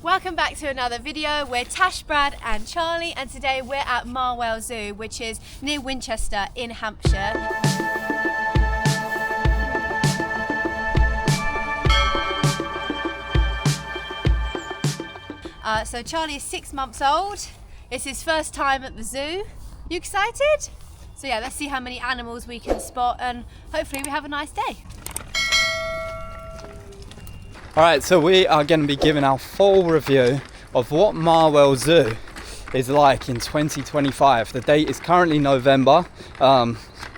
Welcome back to another video. We're Tash, Brad and Charlie, and today we're at Marwell Zoo, which is near Winchester in Hampshire. So Charlie is 6 months old. It's his first time at the zoo. You excited? So yeah, let's see how many animals we can spot and hopefully we have a nice day. Alright, so we are going to be giving our full review of what Marwell Zoo is like in 2025. The date is currently November.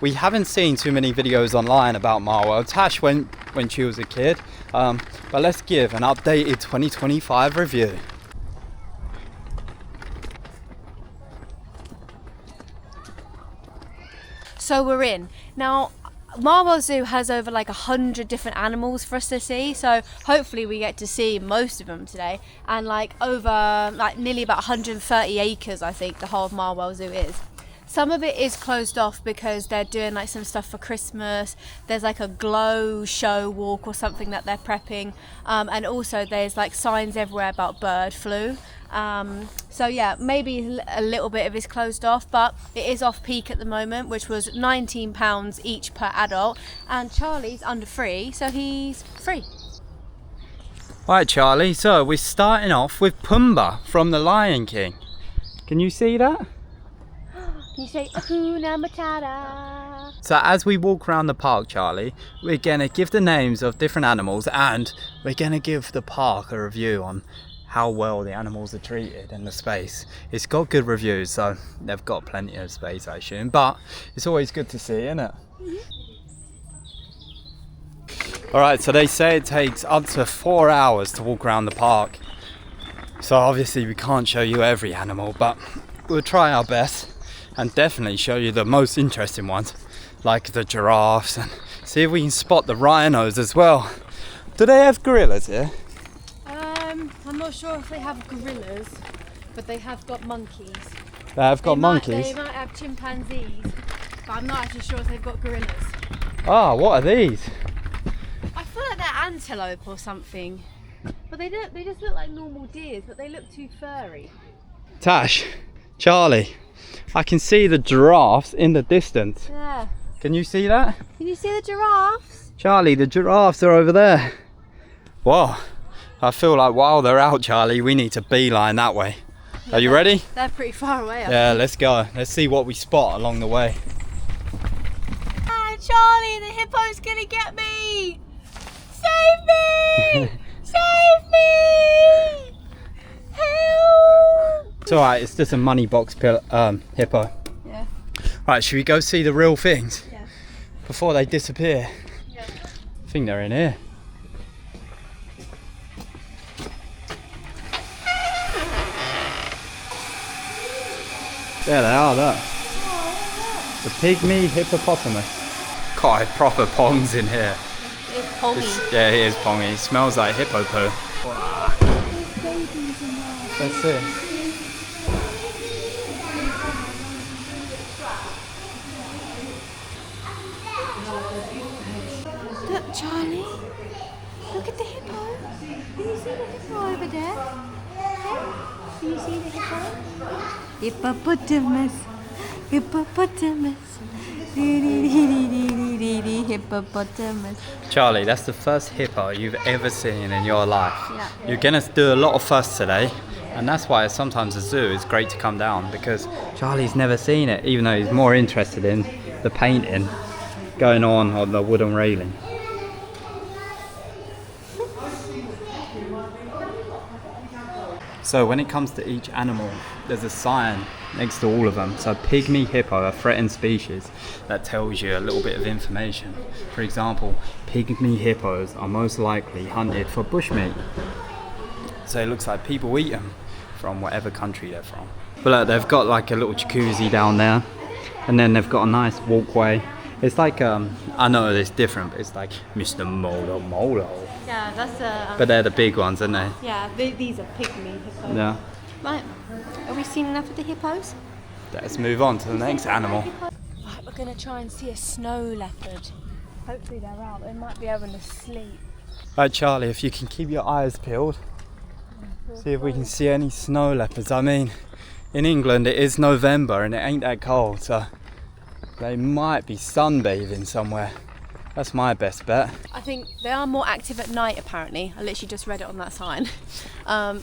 We haven't seen too many videos online about Marwell. Tash went when she was a kid, but let's give an updated 2025 review. So we're in. Now, Marwell Zoo has over like 100 different animals for us to see, so hopefully we get to see most of them today, and like over like nearly about 130 acres I think the whole of Marwell Zoo is. Some of it is closed off because they're doing like some stuff for Christmas. There's like a glow show walk or something that they're prepping, and also there's like signs everywhere about bird flu. So yeah, maybe a little bit of it's closed off, but it is Offpeak at the moment, which was £19 each per adult, and Charlie's under 3, so he's free. Alright Charlie, so we're starting off with Pumbaa from The Lion King. Can you see that? You say Hakuna Matata. So as we walk around the park, Charlie, we're going to give the names of different animals and we're going to give the park a review on how well the animals are treated in the space. It's got good reviews, so they've got plenty of space, I assume, but it's always good to see, isn't it? Alright, so they say it takes up to 4 hours to walk around the park. So obviously we can't show you every animal, but we'll try our best and definitely show you the most interesting ones, like the giraffes, and see if we can spot the rhinos as well. Do they have gorillas here? I'm not sure if they have gorillas, but they have got monkeys. They have got monkeys? They might have chimpanzees, but I'm not actually sure if they've got gorillas. Ah, what are these? I feel like they're antelope or something, but they just look like normal deers, but they look too furry. Tash, Charlie, I can see the giraffes in the distance. Yeah. Can you see that? Can you see the giraffes? Charlie, the giraffes are over there. Whoa, I feel like while they're out, Charlie, we need to beeline that way. Are you ready? They're pretty far away. Yeah, let's go. Let's see what we spot along the way. Ah, Charlie, the hippo's gonna get me! Save me! Save me! Help! It's alright, it's just a money box hippo. Yeah. Right, should we go see the real things? Yeah. Before they disappear? Yeah. I think they're in here. There they are, look. The pygmy hippopotamus. God, proper pongs in here. It's pongy. Yeah, it is pongy. It smells like hippo poo. Wow. There's babies in there. Let's see. Look, Charlie. Look at the hippo. Can you see the hippo over there? Yeah? Can you see the hippo? Hippopotamus. Hippopotamus. Hippopotamus. Charlie, that's the first hippo you've ever seen in your life. Yeah. You're gonna do a lot of fuss today, and that's why sometimes the zoo is great to come down, because Charlie's never seen it, even though he's more interested in the painting going on the wooden railing. So when it comes to each animal, there's a sign next to all of them. So pygmy hippo, a threatened species, that tells you a little bit of information. For example, pygmy hippos are most likely hunted for bushmeat. So it looks like people eat them from whatever country they're from. But look, they've got like a little jacuzzi down there, and then they've got a nice walkway. It's like, I know it's different, but it's like Mr. Molo. Yeah, that's But they're the big ones, aren't they? yeah, these are pygmy hippos. Yeah. Right, are we seen enough of the hippos? Let's move on to the next animal. Right, we're gonna try and see a snow leopard. Hopefully they're out. They might be having to sleep. Right, Charlie, if you can keep your eyes peeled. See if we can see any snow leopards. I mean, in England it is November and it ain't that cold, so they might be sunbathing somewhere. That's my best bet. I think they are more active at night apparently. I literally just read it on that sign.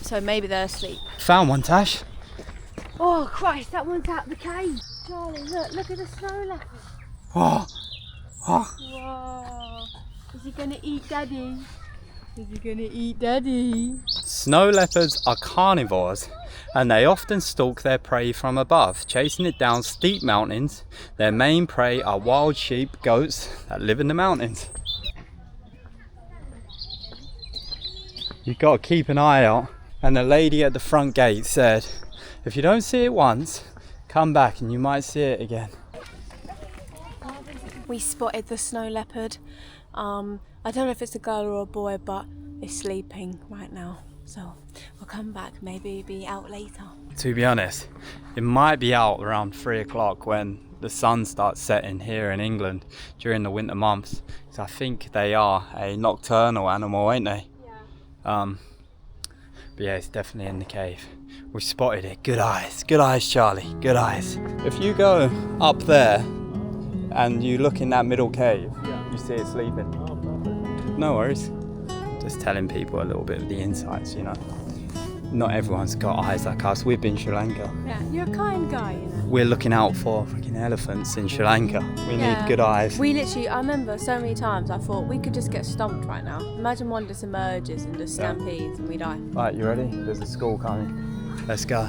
So maybe they're asleep. Found one, Tash. Oh Christ, that one's out the cage. Charlie, look at the snow leopard. Oh, oh. Whoa. Is he gonna eat Daddy? Is he gonna eat Daddy? Snow leopards are carnivores and they often stalk their prey from above, chasing it down steep mountains. Their main prey are wild sheep, goats that live in the mountains. You've got to keep an eye out. And the lady at the front gate said, if you don't see it once, come back and you might see it again. We spotted the snow leopard. I don't know if it's a girl or a boy, but it's sleeping right now. So we'll come back, maybe be out later. To be honest, it might be out around 3 o'clock when the sun starts setting here in England during the winter months. So I think they are a nocturnal animal, ain't they? Yeah. But yeah, it's definitely in the cave. We spotted it. Good eyes, Charlie, good eyes. If you go up there and you look in that middle cave, you see it sleeping. No worries. Just telling people a little bit of the insights, you know. Not everyone's got eyes like us. We've been Sri Lanka. Yeah, you're a kind guy, you know. We're looking out for freaking elephants in Sri Lanka. We need good eyes. We literally, I remember so many times I thought we could just get stomped right now. Imagine one just emerges and just stampedes and we die. Right, you ready? There's a school coming. Let's go.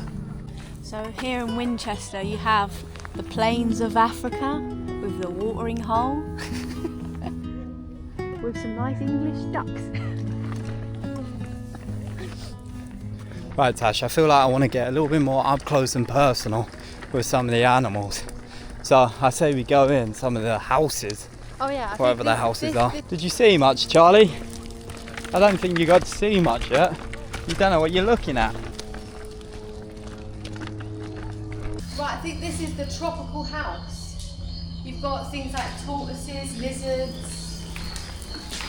So here in Winchester you have the plains of Africa with the watering hole. With some nice English ducks. Right, Tash, I feel like I want to get a little bit more up close and personal with some of the animals. So I say we go in some of the houses. Oh yeah. Wherever the houses are. Did you see much, Charlie? I don't think you got to see much yet. You don't know what you're looking at. Right, I think this is the tropical house. You've got things like tortoises, lizards,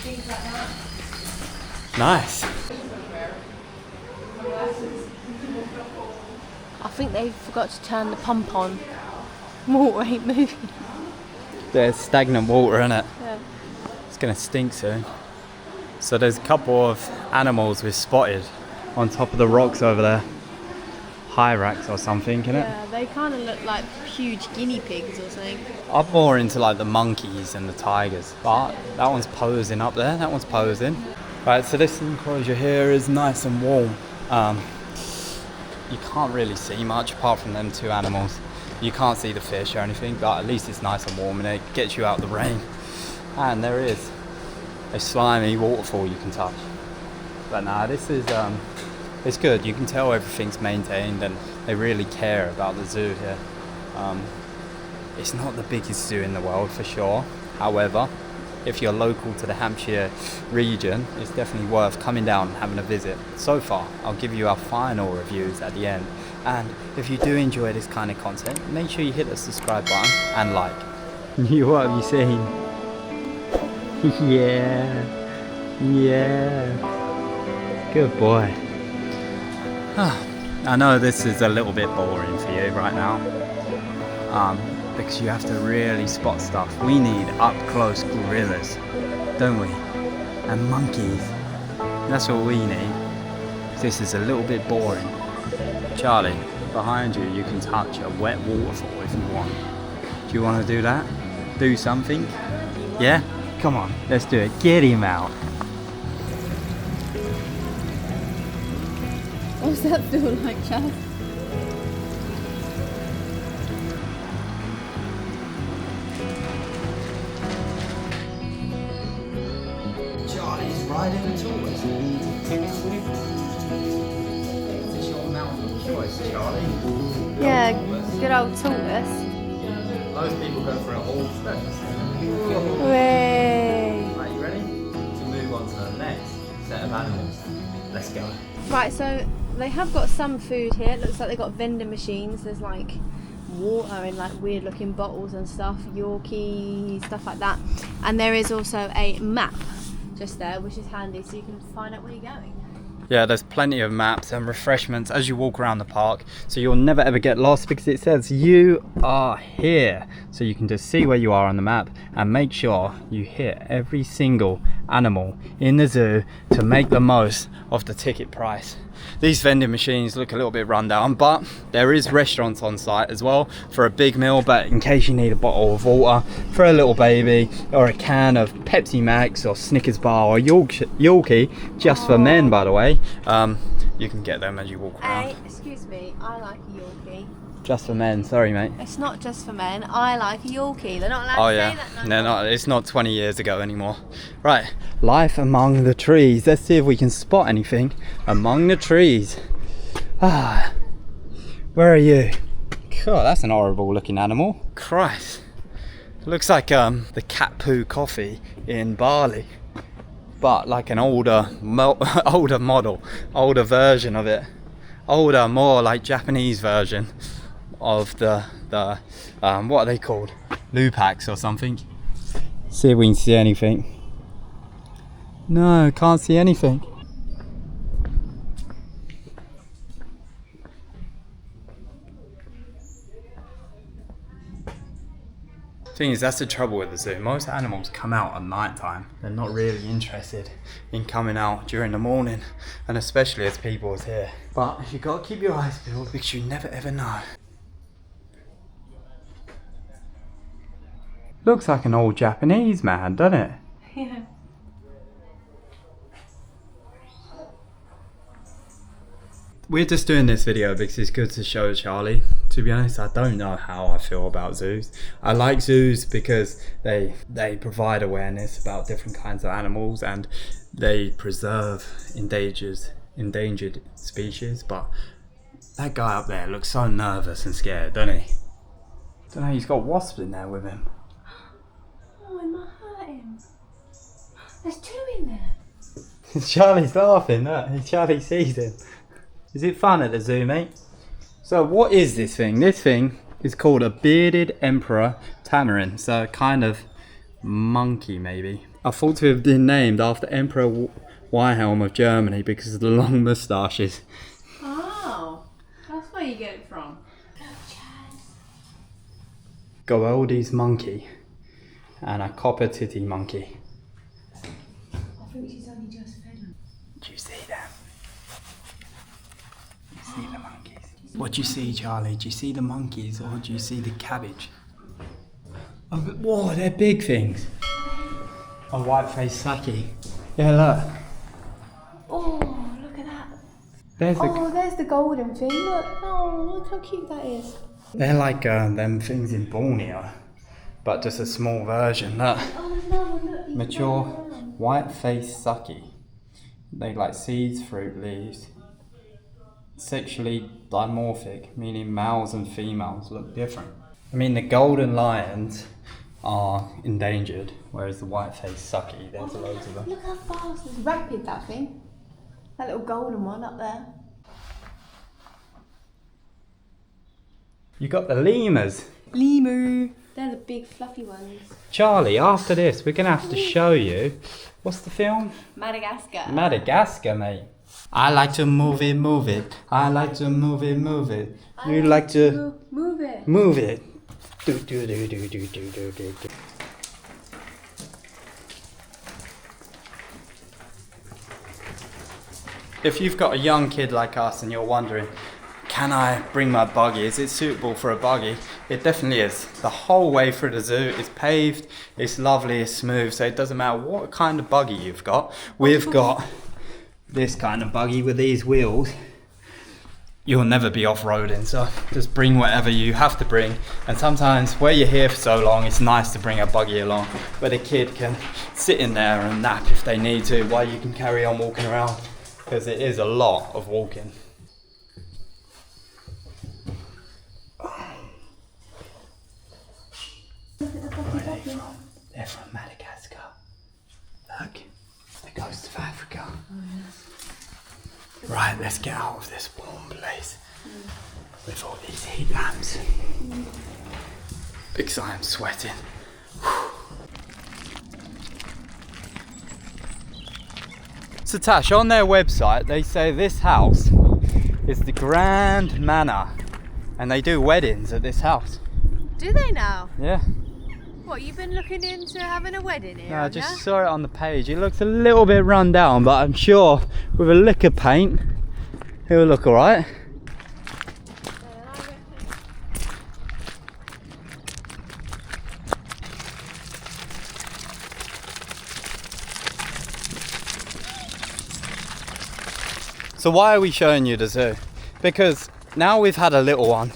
things like that. Nice. I think they forgot to turn the pump on. Water ain't moving. There's stagnant water in it. Yeah. It's gonna stink soon. So there's a couple of animals we've spotted on top of the rocks over there. Hyrax or something, innit? Yeah, they kind of look like huge guinea pigs or something. I'm more into like the monkeys and the tigers, but that one's posing up there. That one's posing. Right, so this enclosure here is nice and warm. You can't really see much apart from them two animals. You can't see the fish or anything, but at least it's nice and warm and it gets you out the rain. And there is a slimy waterfall you can touch. But nah, this is it's good. You can tell everything's maintained and they really care about the zoo here. It's not the biggest zoo in the world for sure. However, if you're local to the Hampshire region, it's definitely worth coming down and having a visit. So far, I'll give you our final reviews at the end. And if you do enjoy this kind of content, make sure you hit the subscribe button and like. What have you seen? Yeah. Good boy. I know this is a little bit boring for you right now. Because you have to really spot stuff. We need up-close gorillas, don't we? And monkeys. That's what we need. This is a little bit boring. Charlie, behind you, you can touch a wet waterfall if you want. Do you want to do that? Do something? Yeah? Come on, let's do it. Get him out. What's that feel like, Chaz? Charlie's riding a tortoise. Is your mouth of choice, Charlie? Yeah, good old tortoise. Most people go for a horse. Way. Right, you ready? To move on to the next set of animals. Let's go. Right, so they have got some food here. It looks like they've got vending machines. There's like water in like weird looking bottles and stuff, Yorkie, stuff like that. And there is also a map just there, which is handy so you can find out where you're going. Yeah, there's plenty of maps and refreshments as you walk around the park, so you'll never ever get lost because it says you are here, so you can just see where you are on the map and make sure you hit every single animal in the zoo to make the most of the ticket price. These vending machines look a little bit run down, but there is restaurants on site as well for a big meal, but in case you need a bottle of water for a little baby, or a can of Pepsi Max or Snickers bar or Yorkie, just for men by the way, you can get them as you walk around. Hey, excuse me, I like a Yorkie. Just for men, sorry mate. It's not just for men, I like a Yorkie. They're not allowed Oh to yeah, say that no they're more. not, it's not 20 years ago anymore. Right, life among the trees. Let's see if we can spot anything among the trees. Ah, where are you? God, that's an horrible looking animal. Christ, it looks like the cat poo coffee in Bali, but like an older model, older version of it. Older, more like Japanese version of the what are they called? Lupacs or something. See if we can see anything. No, can't see anything. Thing is, that's the trouble with the zoo. Most animals come out at night time. They're not really interested in coming out during the morning, and especially as people is here. But you gotta keep your eyes peeled because you never ever know. Looks like an old Japanese man, doesn't it? Yeah. We're just doing this video because it's good to show Charlie. To be honest, I don't know how I feel about zoos. I like zoos because they provide awareness about different kinds of animals and they preserve endangered species. But that guy up there looks so nervous and scared, doesn't he? Don't know, he's got wasps in there with him. Oh, it might hurt him. There's two in there. Charlie's laughing, look. Charlie sees him. Is it fun at the zoo, mate? So what is this thing? This thing is called a bearded emperor tamarin. So a kind of monkey maybe. I thought to have been named after Emperor Wilhelm of Germany because of the long moustaches. Oh, that's where you get it from. Goeldi's monkey and a copper titty monkey. I think she's only just fed him. Do you see them? See the monkeys. What do you see, Charlie? Do you see the monkeys or do you see the cabbage? Oh, whoa, they're big things. A white-faced saki. Yeah, look. Oh, look at that. There's There's the golden thing. Look. Oh, look how cute that is. they're like them things in Borneo, but just a small version. Look. Oh no, look. Mature white-faced saki. They like seeds, fruit, leaves. Sexually dimorphic, meaning males and females look different. I mean, the golden lions are endangered, whereas the white-faced saki, there's loads of them. Look how fast it's rapid, that thing. That little golden one up there. You got the lemurs. Lemur. They're the big fluffy ones. Charlie, after this, we're gonna have to show you. What's the film? Madagascar. Madagascar, mate. I like to move it. I like to move it. You like to move it. move it. Do. If you've got a young kid like us and you're wondering, can I bring my buggy? Is it suitable for a buggy? It definitely is. The whole way through the zoo, it's paved, it's lovely, it's smooth, so it doesn't matter what kind of buggy you've got. We've got this kind of buggy with these wheels. You'll never be off-roading, so just bring whatever you have to bring. And sometimes where you're here for so long, it's nice to bring a buggy along where the kid can sit in there and nap if they need to while you can carry on walking around, because it is a lot of walking. Where are they from? They're from Madagascar. Look, the coast of Africa. Right, let's get out of this warm place with all these heat lamps. Because I am sweating. So Tash, on their website they say this house is the Grand Manor and they do weddings at this house. Do they now? Yeah. What, you've been looking into having a wedding here? No, I just saw it on the page. It looks a little bit run down, but I'm sure with a lick of paint it will look alright. So why are we showing you the zoo? Because now we've had a little one,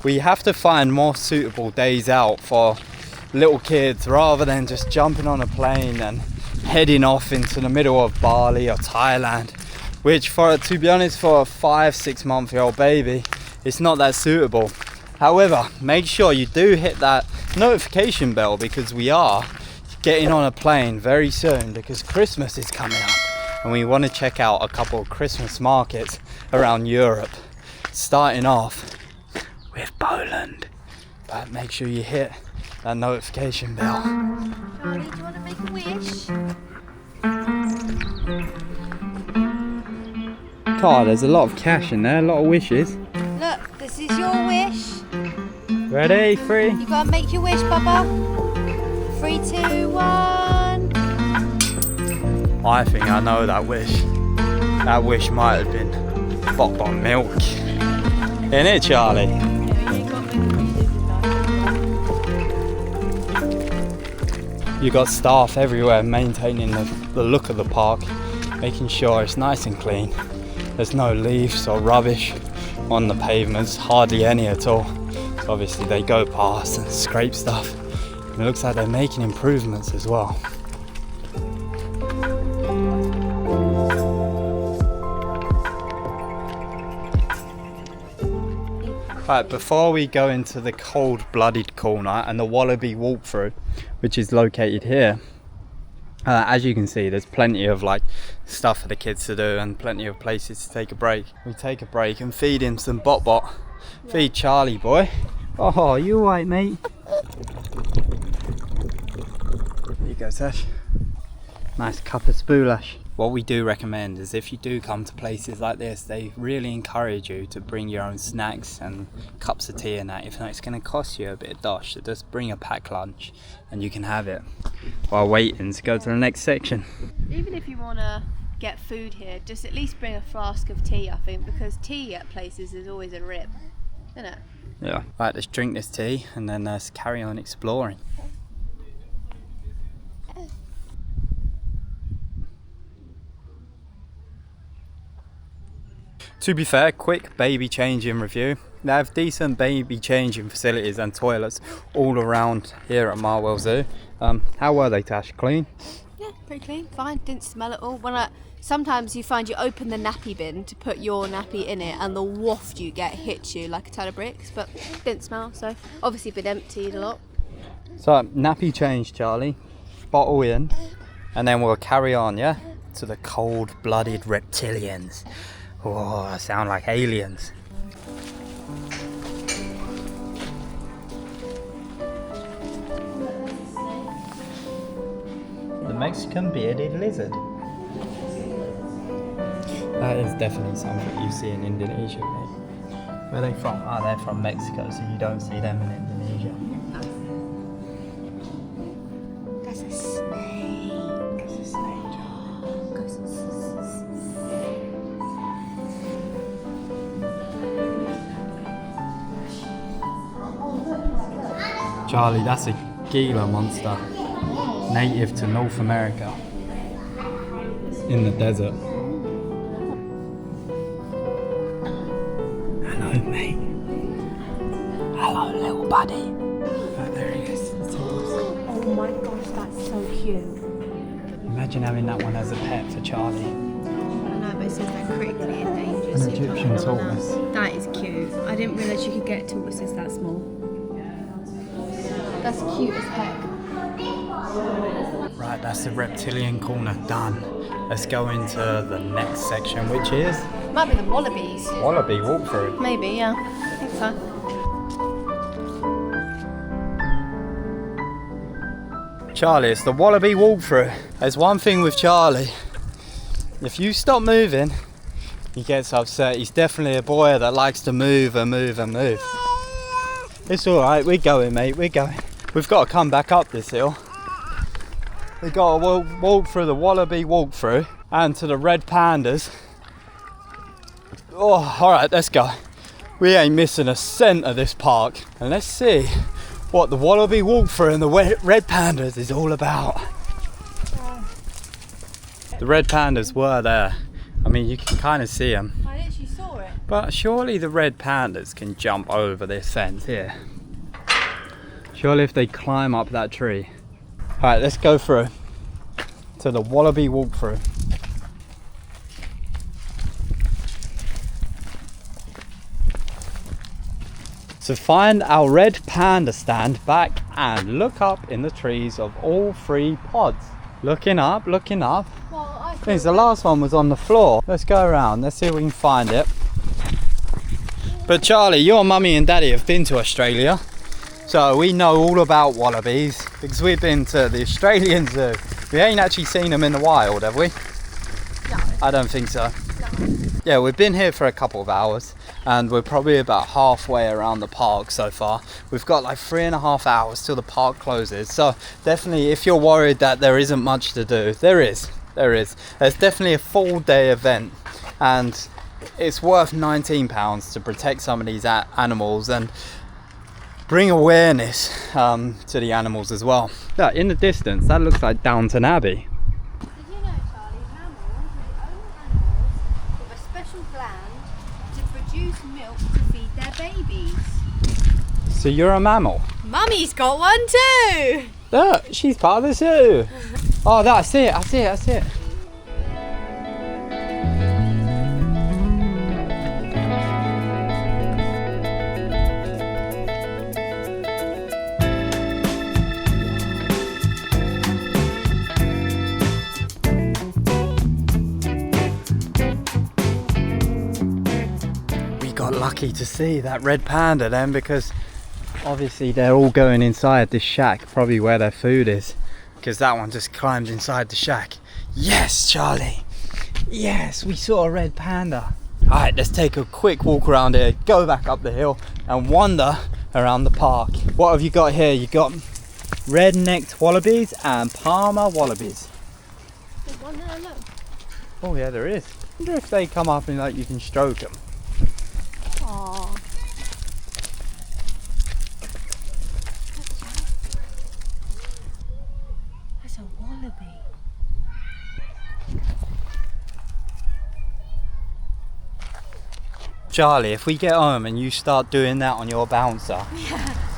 we have to find more suitable days out for little kids rather than just jumping on a plane and heading off into the middle of Bali or Thailand, which to be honest, for a 5-6 month old baby, it's not that suitable. However, make sure you do hit that notification bell because we are getting on a plane very soon because Christmas is coming up. And we want to check out a couple of Christmas markets around Europe, starting off with Poland. But make sure you hit that notification bell. Charlie, do you want to make a wish? God, there's a lot of cash in there, a lot of wishes. Look, this is your wish. Ready? 3. You gotta make your wish, Bubba. 3, 2, 1. I think I know that wish. That wish might have been Bok milk. Isn't it, Charlie? Yeah, you got You got staff everywhere maintaining the look of the park, making sure it's nice and clean. There's no leaves or rubbish on the pavements, hardly any at all. So obviously they go past and scrape stuff. And it looks like they're making improvements as well. Right, before we go into the cold-blooded corner and the wallaby walkthrough, which is located here, as you can see, there's plenty of stuff for the kids to do and plenty of places to take a break. We take a break and feed him some bot. Feed Charlie, boy. Oh, you alright, mate? There you go, Tash. Nice cup of spoolash. What we do recommend is if you do come to places like this, they really encourage you to bring your own snacks and cups of tea and that. If not, it's going to cost you a bit of dosh, so just bring a packed lunch and you can have it while waiting to go to the next section. Even if you want to get food here, just at least bring a flask of tea, I think, because tea at places is always a rip, isn't it? Yeah. Right, let's drink this tea and then let's carry on exploring. To be fair, quick baby changing review. They have decent baby changing facilities and toilets all around here at Marwell Zoo. How were they, Tash? Clean? Yeah, pretty clean, fine, didn't smell at all. Sometimes you find you open the nappy bin to put your nappy in it and the waft you get hits you like a ton of bricks, but didn't smell, so obviously been emptied a lot. So, nappy change, Charlie. Bottle in, and then we'll carry on, yeah? To the cold-blooded reptilians. Oh, I sound like aliens. The Mexican bearded lizard. That is definitely something you see in Indonesia, mate. Where are they from? Ah, they're from Mexico, so you don't see them in Indonesia. That's a snake. It's a snake. Charlie, that's a Gila monster, native to North America, in the desert. Hello, mate. Hello, little buddy. Oh, there he is. Oh my gosh, that's so cute. Imagine having that one as a pet for Charlie. I know, but it says they're critically endangered. An so you can't Egyptian have one tortoise. now. That is cute. I didn't realise you could get tortoises that small. That's cute as heck. Right, that's the reptilian corner done. Let's go into the next section, which is Might be the wallabies. wallaby walkthrough. Maybe, yeah. I think so. Charlie, it's the wallaby walkthrough. There's one thing with Charlie. If you stop moving, he gets upset. He's definitely a boy that likes to move and move and move. It's alright, we're going, mate, we're going. We've got to come back up this hill. We've got to walk through the wallaby walkthrough and to the red pandas. Oh, alright, let's go. We ain't missing a cent of this park. And let's see what the wallaby walkthrough and the red pandas is all about. The red pandas were there. I mean, you can kind of see them. I literally saw it. But surely the red pandas can jump over this fence here. Surely if they climb up that tree. Alright, let's go through to the wallaby walkthrough. So find our red panda stand back and look up in the trees of all 3 pods. Looking up, looking up. Well, I I think the last one was on the floor. Let's go around, let's see if we can find it. But Charlie, your mummy and daddy have been to Australia, so we know all about wallabies because we've been to the Australian Zoo. We ain't actually seen them in the wild, have we? No. I don't think so. No. Yeah, we've been here for a couple of hours and we're probably about halfway around the park so far. We've got like 3.5 hours till the park closes, so definitely if you're worried that there isn't much to do, there is. There's definitely a full day event and it's worth £19 to protect some of these animals and bring awareness to the animals as well. Look, in the distance, that looks like Downton Abbey. Did you know, Charlie, mammals are the only animals with a special gland to produce milk to feed their babies? So you're a mammal? Mummy's got one too! Look, she's part of the zoo. Oh, that's it, I see it. Lucky to see that red panda then, because obviously they're all going inside this shack, probably where their food is, because that one just climbed inside the shack. Yes, Charlie, yes, we saw a red panda. All right, let's take a quick walk around here, go back up the hill and wander around the park. What have you got here? You got red-necked wallabies and Palmer wallabies. There's one there, look. Oh yeah, there is. I wonder if they come up and like you can stroke them. Aww. That's a wallaby. Charlie, if we get home and you start doing that on your bouncer,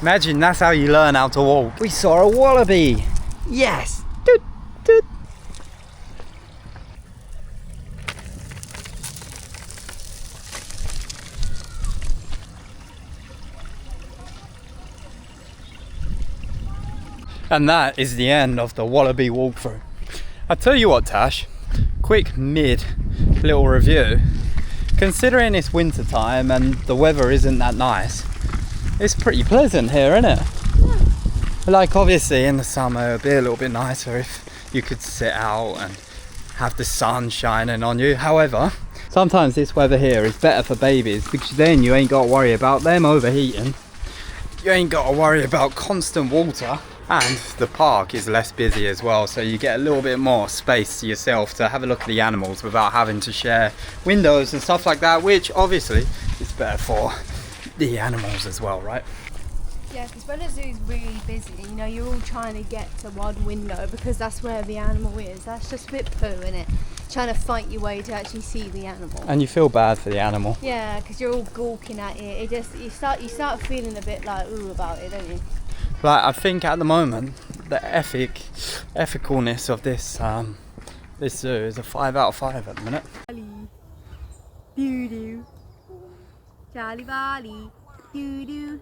imagine that's how you learn how to walk. We saw a wallaby. Yes. Doot, doot. And that is the end of the wallaby walkthrough. I tell you what, Tash, quick mid little review. Considering it's winter time and the weather isn't that nice, it's pretty pleasant here, isn't it? Yeah. Like obviously in the summer it'd be a little bit nicer if you could sit out and have the sun shining on you. However, sometimes this weather here is better for babies because then you ain't got to worry about them overheating. You ain't got to worry about constant water. And the park is less busy as well, so you get a little bit more space to yourself to have a look at the animals without having to share windows and stuff like that, which obviously is better for the animals as well, right? Yeah, because when a zoo's really busy, you know, you're all trying to get to one window because that's where the animal is. That's just a bit poo, innit? Trying to fight your way to actually see the animal. And you feel bad for the animal. Yeah, because you're all gawking at it. It just you start feeling a bit like ooh about it, don't you? Like I think at the moment the ethicalness of this this zoo is a 5 out of 5 at the minute. Doo-doo. Charlie Bali. Doo-doo.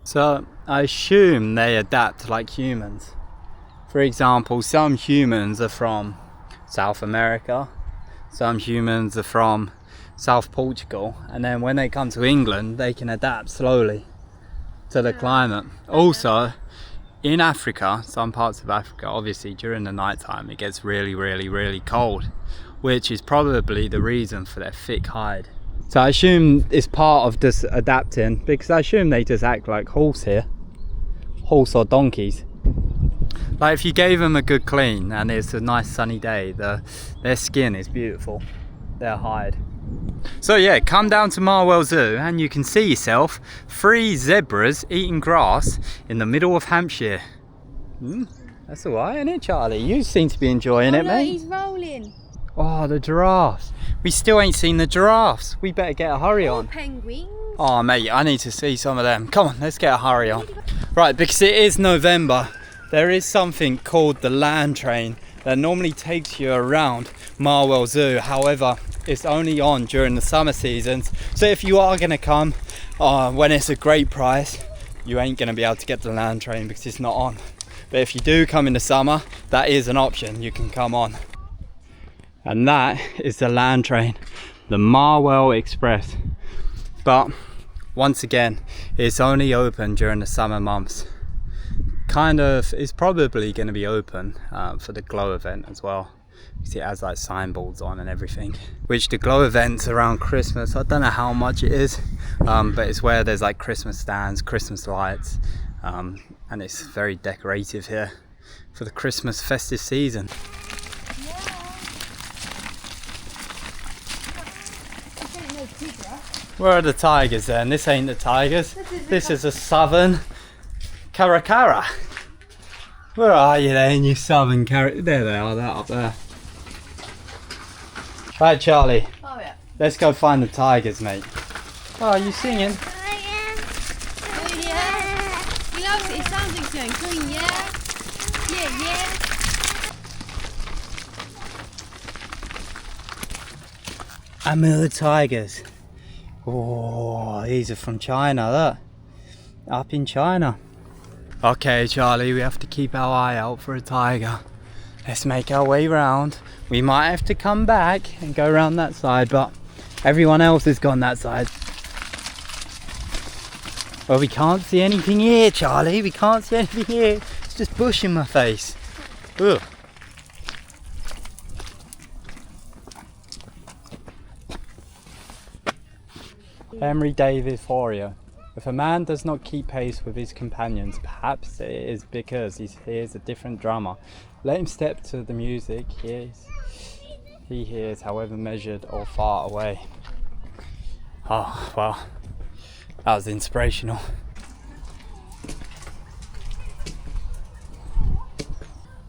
So I assume they adapt like humans. For example, some humans are from South America, some humans are from South Portugal, and then when they come to England they can adapt slowly to the climate. Also, in Africa, some parts of Africa, obviously during the night time it gets really cold, which is probably the reason for their thick hide. So I assume it's part of just adapting, because I assume they just act like horse here, horse or donkeys. Like if you gave them a good clean and it's a nice sunny day, their skin is beautiful, their hide. So yeah, come down to Marwell Zoo and you can see yourself 3 zebras eating grass in the middle of Hampshire. That's alright, isn't it, Charlie? You seem to be enjoying it, mate. He's rolling. Oh, the giraffes. We still ain't seen the giraffes. We better get a hurry on. Penguins. Oh mate, I need to see some of them. Come on, let's get a hurry on. Right, because it is November, there is something called the land train that normally takes you around Marwell Zoo. However, it's only on during the summer seasons. So if you are gonna come when it's a great price, you ain't gonna be able to get the land train because it's not on. But if you do come in the summer, that is an option, you can come on. And that is the land train, the Marwell Express. But once again, it's only open during the summer months. It's probably going to be open for the glow event as well. You see it has like signboards on and everything. Which the glow event's around Christmas. I don't know how much it is, but it's where there's like Christmas stands, Christmas lights, and it's very decorative here for the Christmas festive season. Where are the tigers then? This ain't the tigers. This is a southern caracara. Where are you then, you southern caracara? There they are, they're up there. Right, Charlie. Oh yeah. Let's go find the tigers, mate. Oh, are you singing? Oh yeah. He loves it. It sounds like he's going, yeah. Yeah. Amur tigers. Oh, these are from China, look. Up in China. Okay, Charlie, we have to keep our eye out for a tiger. Let's make our way round. We might have to come back and go around that side, but everyone else has gone that side. Well, we can't see anything here, Charlie. We can't see anything here. It's just bush in my face. Ugh. Henry David Thoreau. If a man does not keep pace with his companions, perhaps it is because he hears a different drummer. Let him step to the music he hears, however measured or far away. Oh, well, that was inspirational.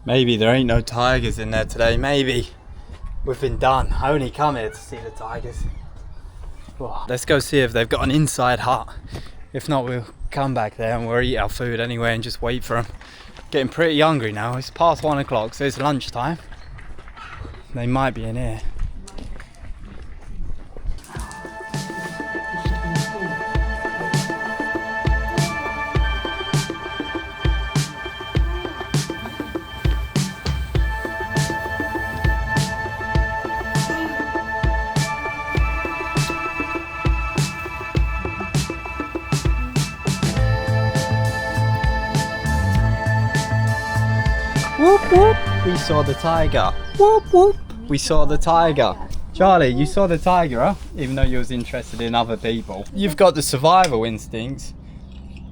Maybe there ain't no tigers in there today, maybe. We've been done. I only come here to see the tigers. Oh, let's go see if they've got an inside hut. If not, we'll come back there and we'll eat our food anyway and just wait for them. Getting pretty hungry now. It's past 1 o'clock, so it's lunchtime. They might be in here. Whoop whoop! We saw the tiger. Whoop whoop! We saw the tiger. Charlie, you saw the tiger, huh? Even though you was interested in other people. You've got the survival instincts.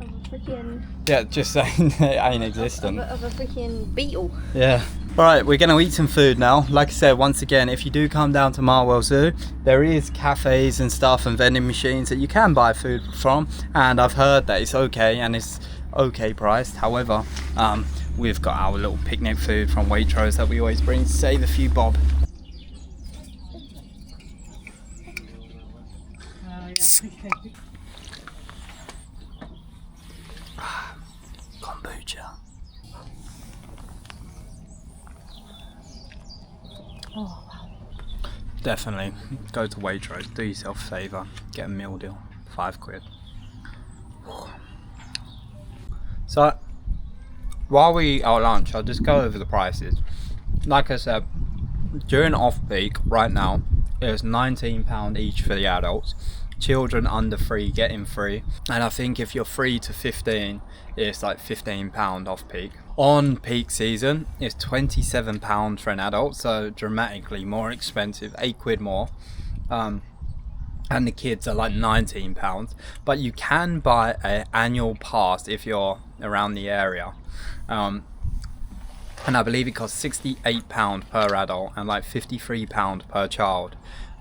Of a freaking... Yeah, just saying it ain't existent. Of a freaking beetle. Yeah. Alright, we're going to eat some food now. Like I said, once again, if you do come down to Marwell Zoo, there is cafes and stuff and vending machines that you can buy food from. And I've heard that it's okay and it's okay priced. However, we've got our little picnic food from Waitrose that we always bring to save a few bob. Kombucha. Oh wow. Definitely go to Waitrose, do yourself a favour, get a meal deal, £5. So while we eat our lunch, I'll just go over the prices. Like I said, during Offpeak right now, it's £19 each for the adults, children under 3 getting free, and I think if you're 3 to 15 it's like £15 off peak. On peak season it's £27 for an adult, so dramatically more expensive, £8 more, and the kids are like £19. But you can buy an annual pass if you're around the area, and I believe it costs £68 per adult and like £53 per child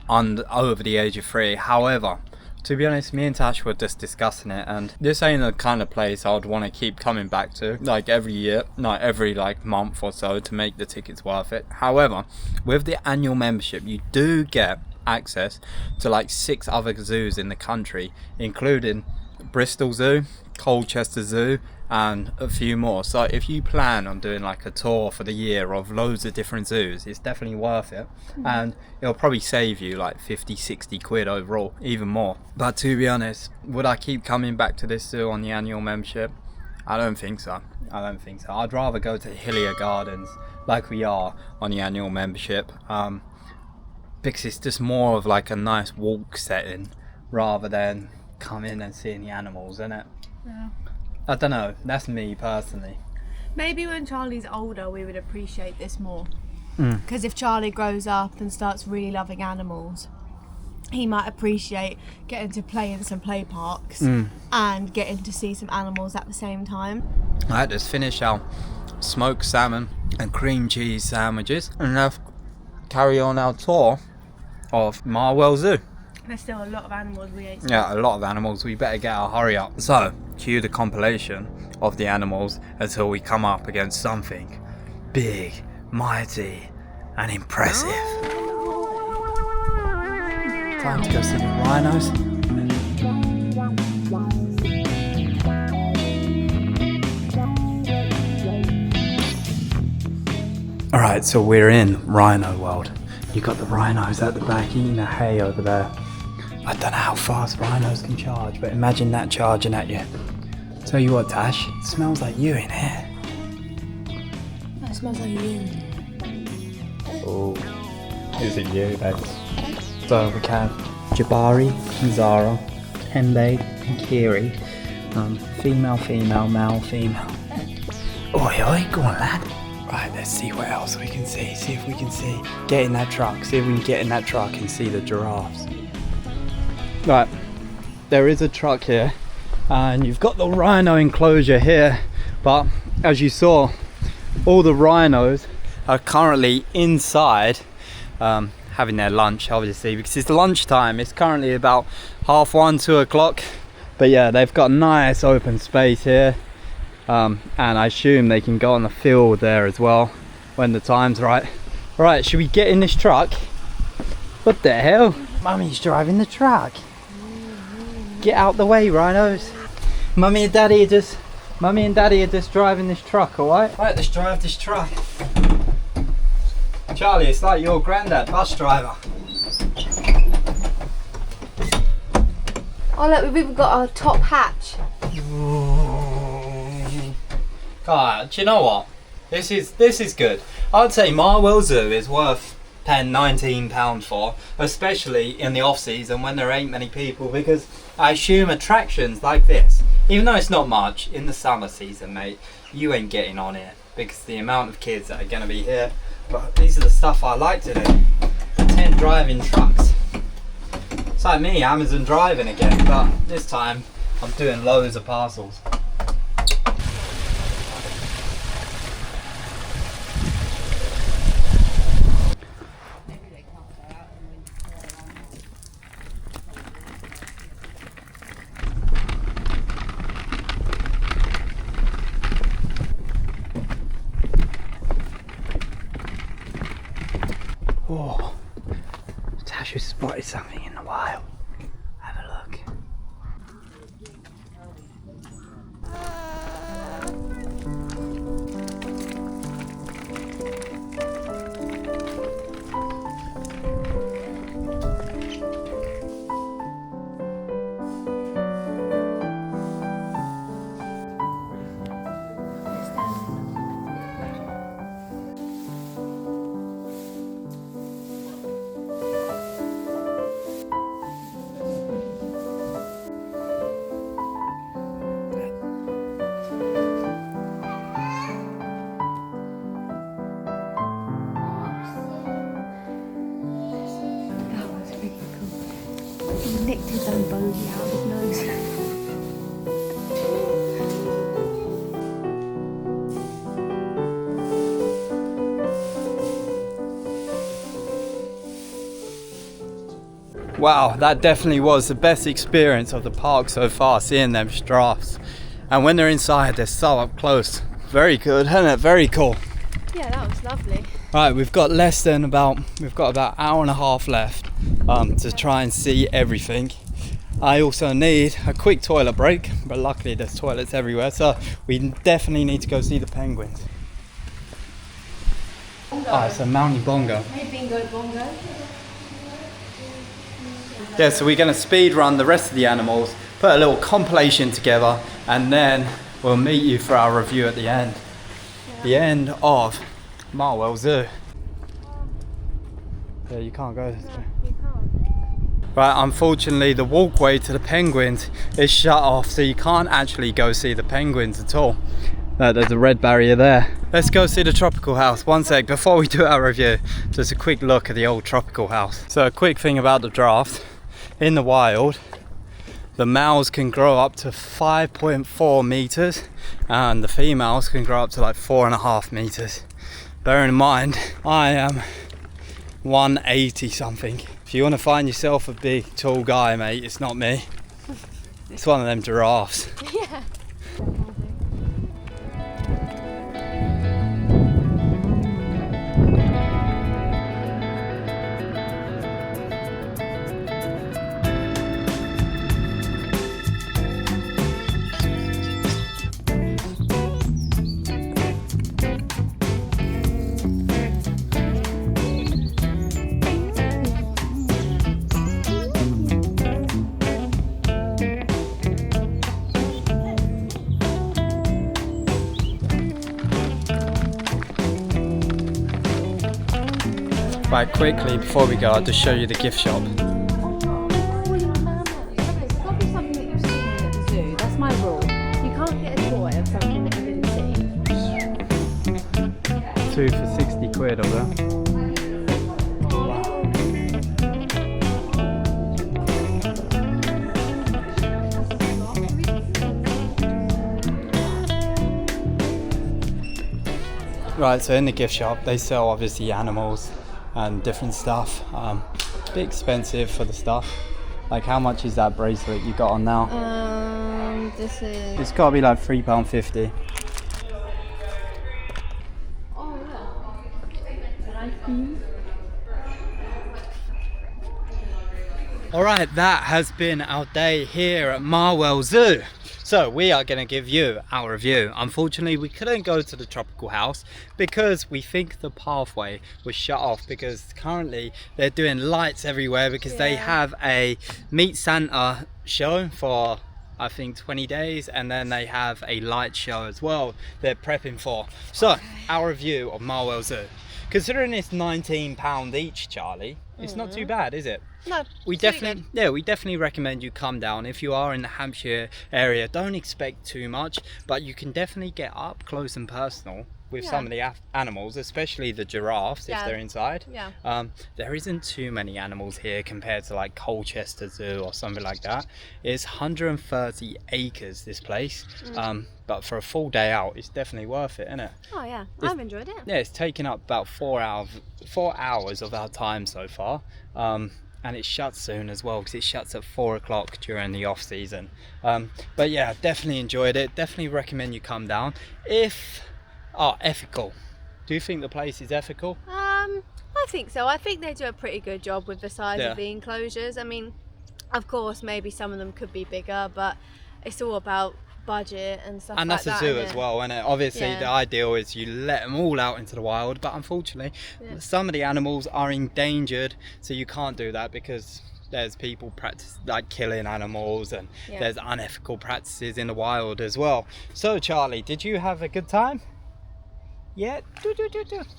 over the age of 3. However, to be honest, me and Tash were just discussing it, and this ain't the kind of place I would want to keep coming back to like every year, not every like month or so, to make the tickets worth it. However, with the annual membership you do get access to like 6 other zoos in the country, including Bristol Zoo, Colchester Zoo, and a few more. So if you plan on doing like a tour for the year of loads of different zoos, it's definitely worth it, and it'll probably save you like 50-60 quid overall, even more. But to be honest, would I keep coming back to this zoo on the annual membership? I don't think so. I'd rather go to Hillier Gardens like we are on the annual membership, because it's just more of like a nice walk setting rather than coming and seeing the animals, isn't it? Yeah. I don't know, that's me personally. Maybe when Charlie's older we would appreciate this more. Because if Charlie grows up and starts really loving animals, he might appreciate getting to play in some play parks and getting to see some animals at the same time. Alright, let's finish our smoked salmon and cream cheese sandwiches and now carry on our tour of Marwell Zoo. There's still a lot of animals we ain't seen. Yeah, a lot of animals. We better get our hurry up. So, cue the compilation of the animals until we come up against something big, mighty, and impressive. Time to go see the rhinos. Alright, so we're in Rhino World. You got the rhinos at the back eating the hay over there. I don't know how fast rhinos can charge, but imagine that charging at you. Tell you what, Tash, it smells like you in here. That smells like you. Oh, is it you? So we have Jabari, Zara, Tembe, and Kiri. Female, male, female. Oi, go on, lad. Right, let's see what else we can see. See if we can see. Get in that truck. See if we can get in that truck and see the giraffes. Right, there is a truck here, and you've got the rhino enclosure here, but as you saw, all the rhinos are currently inside having their lunch, obviously, because it's lunchtime. It's currently about 1:30, 2 o'clock, but yeah, they've got nice open space here, and I assume they can go on the field there as well when the time's right. Right, should we get in this truck? What the hell? Mummy's driving the truck. Get out the way, rhinos. Mummy and Daddy are just driving this truck, alright? Right, let's drive this truck. Charlie, it's like your granddad, bus driver. Oh look, we've even got our top hatch. God, do you know what? This is good. I'd say Marwell Zoo is worth paying £19 for, especially in the off season when there ain't many people, because I assume attractions like this, even though it's not much, in the summer season, mate, you ain't getting on it because the amount of kids that are going to be here. But these are the stuff I like to do. Pretend driving trucks. It's like me, Amazon driving again, but this time I'm doing loads of parcels. Oh, Tash has spotted something in the wild. Have a look. nicked his own bogey out of his nose. Wow, that definitely was the best experience of the park so far, seeing them giraffes. And when they're inside, they're so up close. Very good, isn't it? Very cool. Yeah, that was lovely. Right, we've got about an hour and a half left to try and see everything. I also need a quick toilet break, but luckily there's toilets everywhere, so we definitely need to go see the penguins. Alright, so Mountie Bongo. Hey, Bingo Bongo. Yeah, so we're going to speed run the rest of the animals, put a little compilation together, and then we'll meet you for our review at the end. Yeah. The end of Marwell Zoo. Yeah, you can't go this way. No, you can't. Right, unfortunately the walkway to the penguins is shut off, so you can't actually go see the penguins at all. There's a red barrier there. Let's go see the tropical house. One sec, before we do our review, just a quick look at the old tropical house. So a quick thing about the giraffe. In the wild, the males can grow up to 5.4 meters and the females can grow up to like 4.5 meters. Bearing in mind, I am 180 something. If you want to find yourself a big tall guy, mate, it's not me. It's one of them giraffes. Yeah. Right, quickly before we go, I'll just show you the gift shop. There's got to be something that you've seen at the zoo. That's my rule. You can't get a toy of something that you didn't see. 2 for 60 quid of them. Right, so in the gift shop they sell obviously animals and different stuff. A bit expensive for the stuff. Like, how much is that bracelet you got on now? This is... It's got to be like £3.50. Oh, yeah. Alright, that has been our day here at Marwell Zoo. So we are going to give you our review. Unfortunately, we couldn't go to the tropical house because we think the pathway was shut off, because currently they're doing lights everywhere because they have a Meet Santa show for I think 20 days, and then they have a light show as well they're prepping for. So our review of Marwell Zoo, considering it's £19 each, Charlie, it's not too bad, is it? No, we definitely recommend you come down if you are in the Hampshire area. Don't expect too much, but you can definitely get up close and personal with some of the animals, especially the giraffes if they're inside. There isn't too many animals here compared to like Winchester Zoo or something like that. It's 130 acres, this place, but for a full day out it's definitely worth it, isn't it? Oh yeah, I've enjoyed it. Yeah, it's taken up about 4 hours of our time so far. And it shuts soon as well, because it shuts at 4 o'clock during the off season. But yeah, definitely enjoyed it. Definitely recommend you come down. Ethical. Do you think the place is ethical? I think so. I think they do a pretty good job with the size of the enclosures. I mean, of course, maybe some of them could be bigger, but it's all about budget and stuff like that. And that's a zoo as well, and obviously the ideal is you let them all out into the wild, but unfortunately some of the animals are endangered, so you can't do that because there's people practice like killing animals, and there's unethical practices in the wild as well. So Charlie, did you have a good time? Yeah,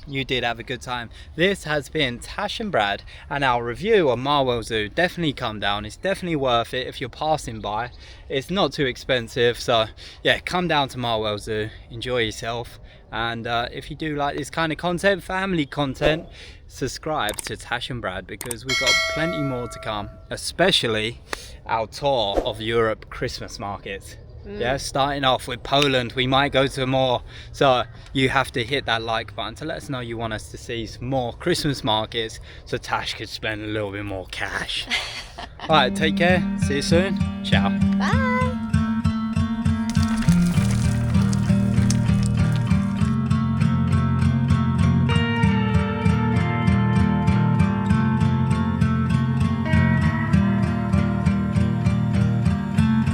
you did have a good time. This has been Tash and Brad and our review of Marwell Zoo. Definitely come down, it's definitely worth it if you're passing by. It's not too expensive, so yeah, come down to Marwell Zoo, enjoy yourself, And if you do like this kind of content, family content, subscribe to Tash and Brad, because we've got plenty more to come, especially our tour of Europe Christmas markets. Yeah, starting off with Poland, we might go to more, so you have to hit that like button to let us know you want us to see some more Christmas markets, so Tash could spend a little bit more cash. All right, take care, see you soon, ciao. Bye.